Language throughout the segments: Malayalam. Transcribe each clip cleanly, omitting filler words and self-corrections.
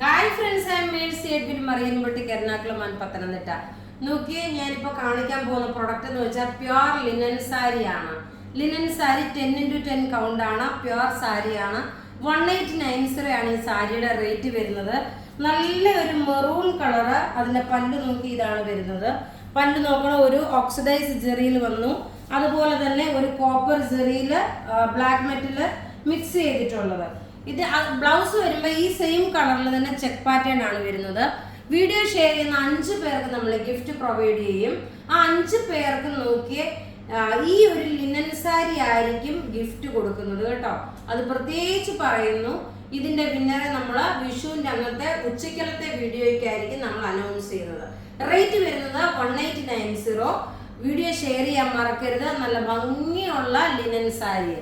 Hi friends, I am Mercy Edwin Mariyanpatti Ernakulam Pathanamthitta. നോക്കിയേ, ഞാനിപ്പോൾ കാണിക്കാൻ പോകുന്ന പ്രൊഡക്റ്റ് എന്ന് വെച്ചാൽ പ്യുവർ ലിനൻ സാരിയാണ്. ലിനൻ സാരി 10x10 കൗണ്ടാണ്, പ്യുവർ സാരിയാണ്. 1890 ആണ് ഈ സാരിയുടെ റേറ്റ് വരുന്നത്. നല്ല ഒരു മെറൂൺ കളറ്. അതിൻ്റെ പല്ല് നോക്കി ഇതാണ് വരുന്നത്. പല്ല് നോക്കണ ഒരു ഓക്സിഡൈസ് ജെറിയിൽ വന്നു. അതുപോലെ തന്നെ ഒരു കോപ്പർ ജെറിയിൽ ബ്ലാക്ക് മെറ്റൽ മിക്സ് ചെയ്തിട്ടുള്ളത്. ഇത് ബ്ലൗസ് വരുമ്പോൾ ഈ സെയിം കളറിൽ തന്നെ ചെക്ക് പാറ്റേൺ ആണ് വരുന്നത്. വീഡിയോ ഷെയർ ചെയ്യുന്ന 5 പേർക്ക് നമ്മൾ ഗിഫ്റ്റ് പ്രൊവൈഡ് ചെയ്യും. ആ 5 പേർക്ക് നോക്കിയേ ഈ ഒരു ലിനൻ സാരി ആയിരിക്കും ഗിഫ്റ്റ് കൊടുക്കുന്നത് കേട്ടോ. അത് പ്രത്യേകിച്ച് പറയുന്നു. ഇതിന്റെ വിന്നറെ നമ്മൾ വിഷുവിന്റെ അന്നത്തെ ഉച്ചക്കലത്തെ വീഡിയോയ്ക്കായിരിക്കും നമ്മൾ അനൗൺസ് ചെയ്യുന്നത്. റേറ്റ് വരുന്നത് 1890. വീഡിയോ ഷെയർ ചെയ്യാൻ മറക്കരുത്. നല്ല ഭംഗിയുള്ള ലിനൻ സാരി.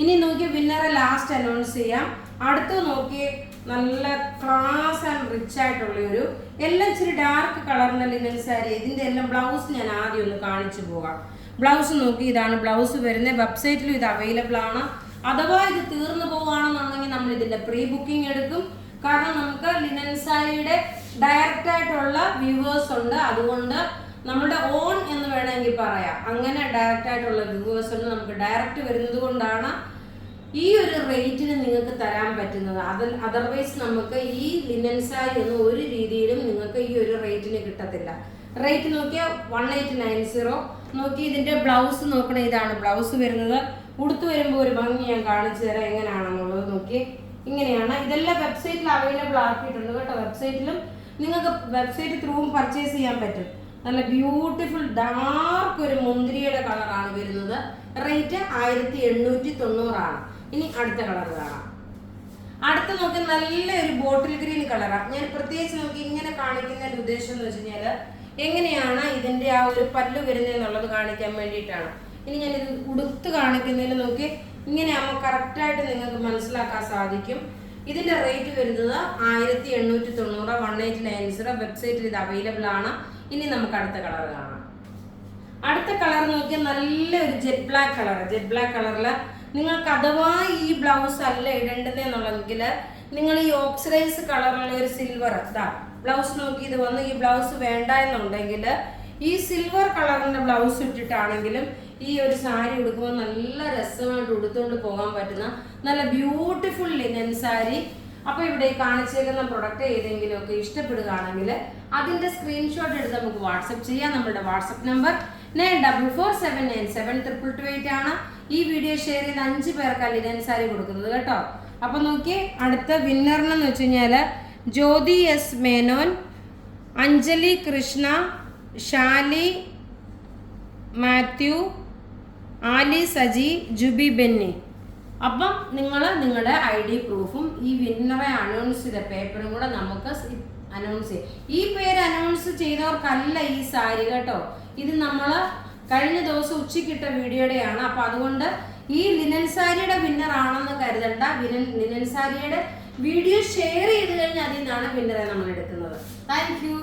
ഇനി നോക്കി വിന്നറെ ലാസ്റ്റ് അനൗൺസ് ചെയ്യാം. അടുത്ത് നോക്കി നല്ല ക്ലാസ് ആൻഡ് റിച്ച് ആയിട്ടുള്ള ഒരു എല്ലാം ഇച്ചിരി ഡാർക്ക് കളറിന്റെ ലിനൻ സാരി. ഇതിന്റെ എല്ലാം ബ്ലൗസ് ഞാൻ ആദ്യം ഒന്ന് കാണിച്ചു പോകാം. ബ്ലൗസ് നോക്കി ഇതാണ് ബ്ലൗസ് വരുന്നത്. വെബ്സൈറ്റിലും ഇത് അവൈലബിൾ ആണ്. അഥവാ ഇത് തീർന്നു പോവുകയാണെന്നുണ്ടെങ്കിൽ നമ്മൾ ഇതിന്റെ പ്രീ ബുക്കിംഗ് എടുക്കും. കാരണം നമുക്ക് ലിനൻ സാരിയുടെ ഡയറക്റ്റ് ആയിട്ടുള്ള വ്യൂവേഴ്സ് ഉണ്ട്. അതുകൊണ്ട് നമ്മുടെ ഓൺ എന്ന് വേണമെങ്കിൽ പറയാം. അങ്ങനെ ഡയറക്റ്റ് ആയിട്ടുള്ള വ്യൂവേഴ്സ് ഉണ്ട്. നമുക്ക് ഡയറക്റ്റ് വരുന്നത് കൊണ്ടാണ് ഈ ഒരു റേറ്റിന് നിങ്ങൾക്ക് തരാൻ പറ്റുന്നത്. അതർവൈസ് നമുക്ക് ഈ ലിനൻ സാരി ഒന്നും ഒരു രീതിയിലും നിങ്ങൾക്ക് ഈ ഒരു റേറ്റിന് കിട്ടത്തില്ല. റേറ്റ് നോക്കിയാൽ 1890. നോക്കി ഇതിന്റെ ബ്ലൗസ് നോക്കണേ, ഇതാണ് ബ്ലൗസ് വരുന്നത്. ഉടുത്ത് വരുമ്പോൾ ഒരു ഭംഗി ഞാൻ കാണിച്ചു തരാം എങ്ങനെയാണെന്നുള്ളത്. നോക്കി ഇങ്ങനെയാണ്. ഇതെല്ലാം വെബ്സൈറ്റിൽ അവൈലബിൾ ആക്കിയിട്ടുണ്ട് കേട്ടോ. വെബ്സൈറ്റിലും നിങ്ങൾക്ക് വെബ്സൈറ്റ് ത്രൂവും പർച്ചേസ് ചെയ്യാൻ പറ്റും. നല്ല ബ്യൂട്ടിഫുൾ ഡാർക്ക് ഒരു മുന്തിരിയുടെ കളറാണ് വരുന്നത്. റേറ്റ് 1890 ആണ്. ഇനി അടുത്ത കളർ കാണാം. അടുത്ത നോക്കി നല്ലൊരു ബോട്ടിൽ ഗ്രീൻ കളറാണ്. ഞാൻ പ്രത്യേകിച്ച് നോക്കി ഇങ്ങനെ കാണിക്കുന്നതിന്റെ ഉദ്ദേശം എന്ന് വെച്ച് കഴിഞ്ഞാൽ എങ്ങനെയാണ് ഇതിന്റെ ആ ഒരു പല്ല് വരുന്നതെന്നുള്ളത് കാണിക്കാൻ വേണ്ടിയിട്ടാണ്. ഇനി ഞാൻ ഇത് ഉടുത്ത് കാണിക്കുന്നതിൽ നോക്കി ഇങ്ങനെ ആകുമ്പോൾ കറക്റ്റായിട്ട് നിങ്ങൾക്ക് മനസ്സിലാക്കാൻ സാധിക്കും. ഇതിന്റെ റേറ്റ് വരുന്നത് 1890, 1890. വെബ്സൈറ്റിൽ ഇത് അവൈലബിൾ ആണ്. ഇനി നമുക്ക് അടുത്ത കളർ കാണാം. അടുത്ത കളർ നോക്കിയാൽ നല്ലൊരു jet black colour. Jet black കളറിൽ നിങ്ങൾക്ക് അഥവാ ഈ ബ്ലൗസ് അല്ല ഇടേണ്ടതെന്നുള്ളെങ്കിൽ നിങ്ങൾ ഈ ഓക്സിഡൈസ് കളറുള്ള ഒരു സിൽവർ ബ്ലൗസ് നോക്കി ഇത് വന്ന് ഈ ബ്ലൗസ് വേണ്ട എന്നുണ്ടെങ്കിൽ ഈ സിൽവർ കളറിന്റെ ബ്ലൗസ് ഇട്ടിട്ടാണെങ്കിലും ഈ ഒരു സാരി ഉടുക്കുമ്പോൾ നല്ല രസമായിട്ട് ഉടുത്തുകൊണ്ട് പോകാൻ പറ്റുന്ന നല്ല ബ്യൂട്ടിഫുൾ ലിനൻ സാരി. അപ്പോൾ ഇവിടെ കാണിച്ചേക്കുന്ന പ്രൊഡക്റ്റ് ഏതെങ്കിലും ഒക്കെ ഇഷ്ടപ്പെടുകയാണെങ്കിൽ അതിന്റെ സ്ക്രീൻഷോട്ട് എടുത്ത് നമുക്ക് വാട്സപ്പ് ചെയ്യാം. നമ്മുടെ വാട്സപ്പ് നമ്പർ 9447972228 ആണ്. ഈ വീഡിയോ ഷെയർ ചെയ്ത് 5 പേർക്ക് ലിനൻ സാരി കൊടുക്കുന്നത് കേട്ടോ. അപ്പൊ നോക്കി അടുത്ത വിന്നറിനെന്ന് വെച്ച് കഴിഞ്ഞാല് ജ്യോതി എസ് മേനോൻ, അഞ്ജലി കൃഷ്ണ, ഷാലി മാത്യു, ആലി സജി, ജുബി ബെന്നി. അപ്പം നിങ്ങൾ നിങ്ങളുടെ ID പ്രൂഫും ഈ വിന്നറെ അനൗൺസ് ചെയ്ത പേപ്പറും കൂടെ നമുക്ക് അനൗൺസ് ചെയ്യും. ഈ പേര് അനൗൺസ് ചെയ്തവർക്കല്ല ഈ സാരി കേട്ടോ. ഇത് നമ്മൾ കഴിഞ്ഞ ദിവസം ഉച്ചയ്ക്കിട്ട വീഡിയോയുടെയാണ്. അപ്പം അതുകൊണ്ട് ഈ ലിനൻ സാരിയുടെ വിന്നർ ആണെന്ന് കരുതണ്ട. ലിനൻ സാരിയുടെ വീഡിയോ ഷെയർ ചെയ്ത് കഴിഞ്ഞാൽ അതിൽ നിന്നാണ് വിന്നറെ നമ്മൾ എടുക്കുന്നത്. Thank you.